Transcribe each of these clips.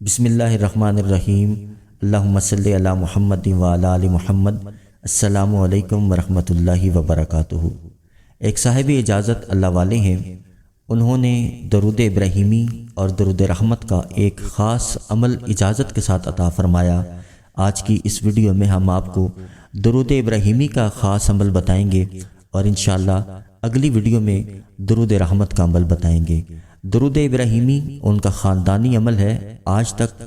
بسم اللہ الرحمن الرحیم۔ اللہم صلی علی محمد وعلی آل محمد۔ السلام علیکم ورحمۃ اللہ وبرکاتہ۔ ایک صاحب اجازت اللہ والے ہیں، انہوں نے درود ابراہیمی اور درود رحمت کا ایک خاص عمل اجازت کے ساتھ عطا فرمایا۔ آج کی اس ویڈیو میں ہم آپ کو درود ابراہیمی کا خاص عمل بتائیں گے اور انشاءاللہ اگلی ویڈیو میں درود رحمت کا عمل بتائیں گے۔ درود ابراہیمی ان کا خاندانی عمل ہے، آج تک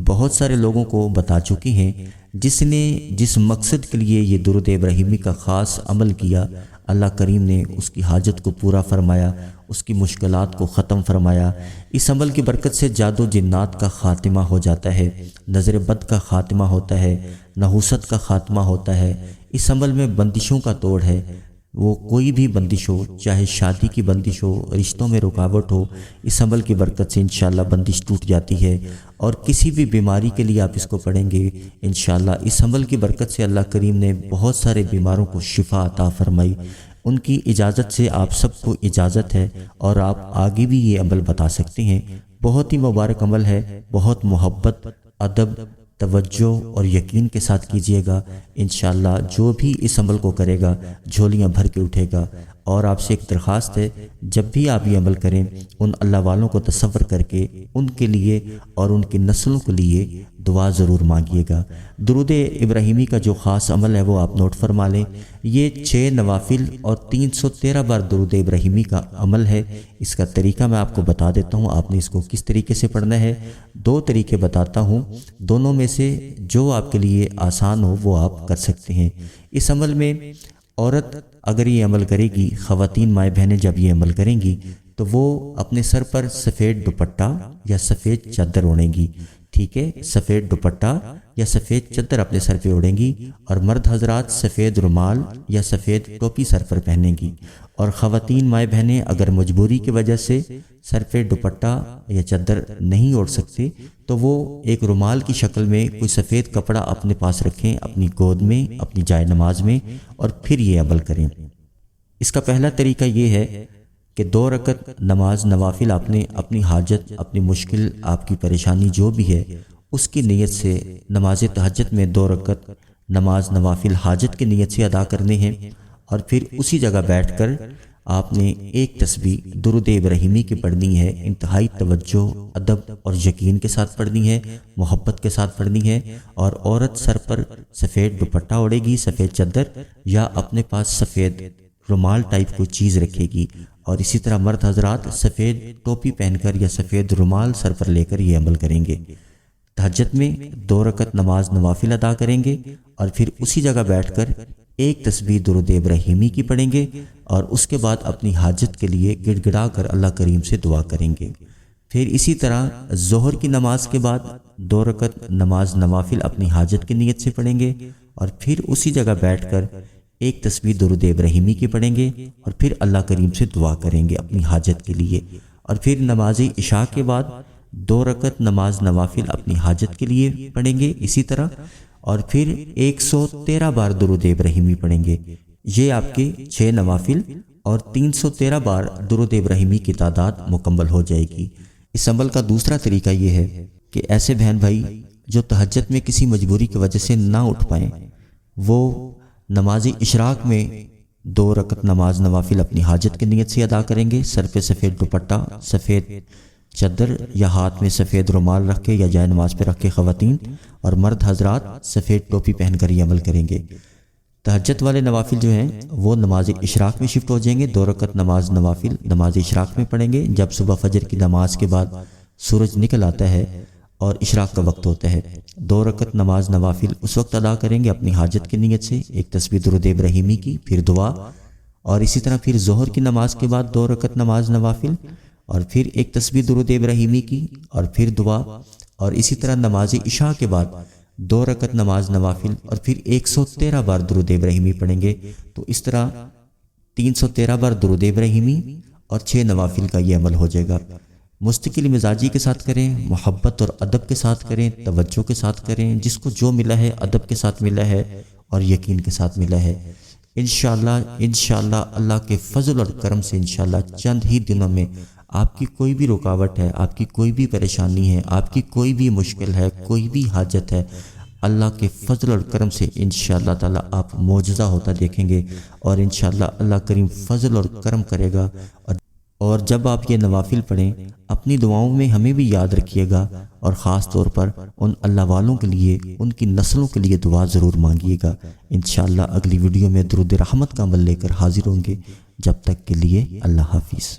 بہت سارے لوگوں کو بتا چکی ہیں۔ جس نے جس مقصد کے لیے یہ درود ابراہیمی کا خاص عمل کیا، اللہ کریم نے اس کی حاجت کو پورا فرمایا، اس کی مشکلات کو ختم فرمایا۔ اس عمل کی برکت سے جادو جنات کا خاتمہ ہو جاتا ہے، نظر بد کا خاتمہ ہوتا ہے، نحوست کا خاتمہ ہوتا ہے۔ اس عمل میں بندشوں کا توڑ ہے، وہ کوئی بھی بندش ہو، چاہے شادی کی بندش ہو، رشتوں میں رکاوٹ ہو، اس عمل کی برکت سے انشاءاللہ بندش ٹوٹ جاتی ہے۔ اور کسی بھی بیماری کے لیے آپ اس کو پڑھیں گے انشاءاللہ اس عمل کی برکت سے اللہ کریم نے بہت سارے بیماروں کو شفا عطا فرمائی۔ ان کی اجازت سے آپ سب کو اجازت ہے اور آپ آگے بھی یہ عمل بتا سکتے ہیں۔ بہت ہی مبارک عمل ہے، بہت محبت، ادب، توجہ اور یقین کے ساتھ کیجیے گا۔ انشاءاللہ جو بھی اس عمل کو کرے گا جھولیاں بھر کے اٹھے گا۔ اور آپ سے ایک درخواست ہے، جب بھی آپ یہ عمل کریں ان اللہ والوں کو تصور کر کے ان کے لیے اور ان کی نسلوں کے لیے دعا ضرور مانگیے گا۔ درود ابراہیمی کا جو خاص عمل ہے وہ آپ نوٹ فرما لیں۔ یہ 6 نوافل اور 313 بار درود ابراہیمی کا عمل ہے۔ اس کا طریقہ میں آپ کو بتا دیتا ہوں، آپ نے اس کو کس طریقے سے پڑھنا ہے۔ 2 طریقے بتاتا ہوں، دونوں میں سے جو آپ کے لیے آسان ہو وہ آپ کر سکتے ہیں۔ اس عمل میں عورت اگر یہ عمل کرے گی، خواتین مائیں بہنیں جب یہ عمل کریں گی تو وہ اپنے سر پر سفید دوپٹہ یا سفید چادر اوڑھیں گی، ٹھیک ہے، سفید دوپٹہ یا سفید چادر اپنے سر پہ اوڑھیں گی۔ اور مرد حضرات سفید رومال یا سفید ٹوپی سر پر پہنیں گی۔ اور خواتین مائیں بہنیں اگر مجبوری کی وجہ سے سر پہ دوپٹہ یا چادر نہیں اوڑھ سکتے تو وہ ایک رومال کی شکل میں کوئی سفید کپڑا اپنے پاس رکھیں، اپنی گود میں، اپنی جائے نماز میں، اور پھر یہ عمل کریں۔ اس کا پہلا طریقہ یہ ہے کہ 2 رکعت نماز نوافل آپ نے اپنی حاجت، اپنی مشکل، آپ کی پریشانی جو بھی ہے اس کی نیت سے نماز تہجد میں 2 رکعت نماز نوافل حاجت کی نیت سے ادا کرنے ہیں۔ اور پھر اسی جگہ بیٹھ کر آپ نے ایک تسبیح درود ابراہیمی کی پڑھنی ہے، انتہائی توجہ، ادب اور یقین کے ساتھ پڑھنی ہے، محبت کے ساتھ پڑھنی ہے۔ اور عورت سر پر سفید دوپٹہ اوڑھے گی، سفید چادر، یا اپنے پاس سفید رومال ٹائپ کوئی چیز رکھے گی۔ اور اسی طرح مرد حضرات سفید ٹوپی پہن کر یا سفید رومال سر پر لے کر یہ عمل کریں گے۔ تہجد میں 2 رکعت نماز نوافل ادا کریں گے اور پھر اسی جگہ بیٹھ کر ایک تسبیح درود ابراہیمی کی پڑھیں گے اور اس کے بعد اپنی حاجت کے لیے گڑ گڑا کر اللہ کریم سے دعا کریں گے۔ پھر اسی طرح ظہر کی نماز کے بعد 2 رکعت نماز نوافل اپنی حاجت کی نیت سے پڑھیں گے اور پھر اسی جگہ بیٹھ کر ایک تسبیح درود ابراہیمی کی پڑھیں گے اور پھر اللہ کریم سے دعا کریں گے اپنی حاجت کے لیے۔ اور پھر نماز عشاء کے بعد 2 رکعت نماز نوافل اپنی حاجت کے لیے پڑھیں گے اسی طرح، اور پھر 113 بار درود ابراہیمی پڑھیں گے۔ یہ آپ کے 6 نوافل اور 313 بار درود ابراہیمی کی تعداد مکمل ہو جائے گی۔ اس عمل کا دوسرا طریقہ یہ ہے کہ ایسے بہن بھائی جو تہجد میں کسی مجبوری کی وجہ سے نہ اٹھ پائیں، وہ نماز اشراق میں 2 رکعت نماز نوافل اپنی حاجت کی نیت سے ادا کریں گے، سر پہ سفید دوپٹہ، سفید چادر یا ہاتھ میں سفید رومال رکھ کے یا جائے نماز پہ رکھ کے خواتین، اور مرد حضرات سفید ٹوپی پہن کر یہ عمل کریں گے۔ تہجد والے نوافل جو ہیں وہ نماز اشراق میں شفٹ ہو جائیں گے۔ 2 رکعت نماز نوافل نماز اشراق میں پڑھیں گے جب صبح فجر کی نماز کے بعد سورج نکل آتا ہے اور اشراق کا وقت ہوتا ہے۔ 2 رکعت نماز نوافل اس وقت ادا کریں گے اپنی حاجت کی نیت سے، ایک تسبیح درود ابراہیمی کی، پھر دعا، اور اسی طرح پھر ظہر کی نماز کے بعد 2 رکعت نماز نوافل اور پھر ایک تسبیح درود ابراہیمی کی اور پھر دعا، اور اسی طرح نماز عشاء کے بعد 2 رکعت نماز نوافل اور پھر 113 بار درود ابراہیمی پڑھیں گے۔ تو اس طرح 313 بار درود ابراہیمی اور 6 نوافل کا یہ عمل ہو جائے گا۔ مستقل مزاجی کے ساتھ کریں، محبت اور ادب کے ساتھ کریں، توجہ کے ساتھ کریں، جس کو جو ملا ہے ادب کے ساتھ ملا ہے اور یقین کے ساتھ ملا ہے۔ انشاءاللہ اللہ کے فضل اور کرم سے انشاءاللہ چند ہی دنوں میں آپ کی کوئی بھی رکاوٹ ہے، آپ کی کوئی بھی پریشانی ہے، آپ کی کوئی بھی مشکل ہے، کوئی بھی حاجت ہے، اللہ کے فضل اور کرم سے انشاءاللہ تعالی آپ معجزہ ہوتا دیکھیں گے، اور انشاءاللہ اللہ کریم فضل اور کرم کرے گا۔ اور جب آپ یہ نوافل پڑھیں اپنی دعاؤں میں ہمیں بھی یاد رکھیے گا، اور خاص طور پر ان اللہ والوں کے لیے، ان کی نسلوں کے لیے دعا ضرور مانگیے گا۔ انشاءاللہ اگلی ویڈیو میں درود رحمت کا عمل لے کر حاضر ہوں گے۔ جب تک کے لیے اللہ حافظ۔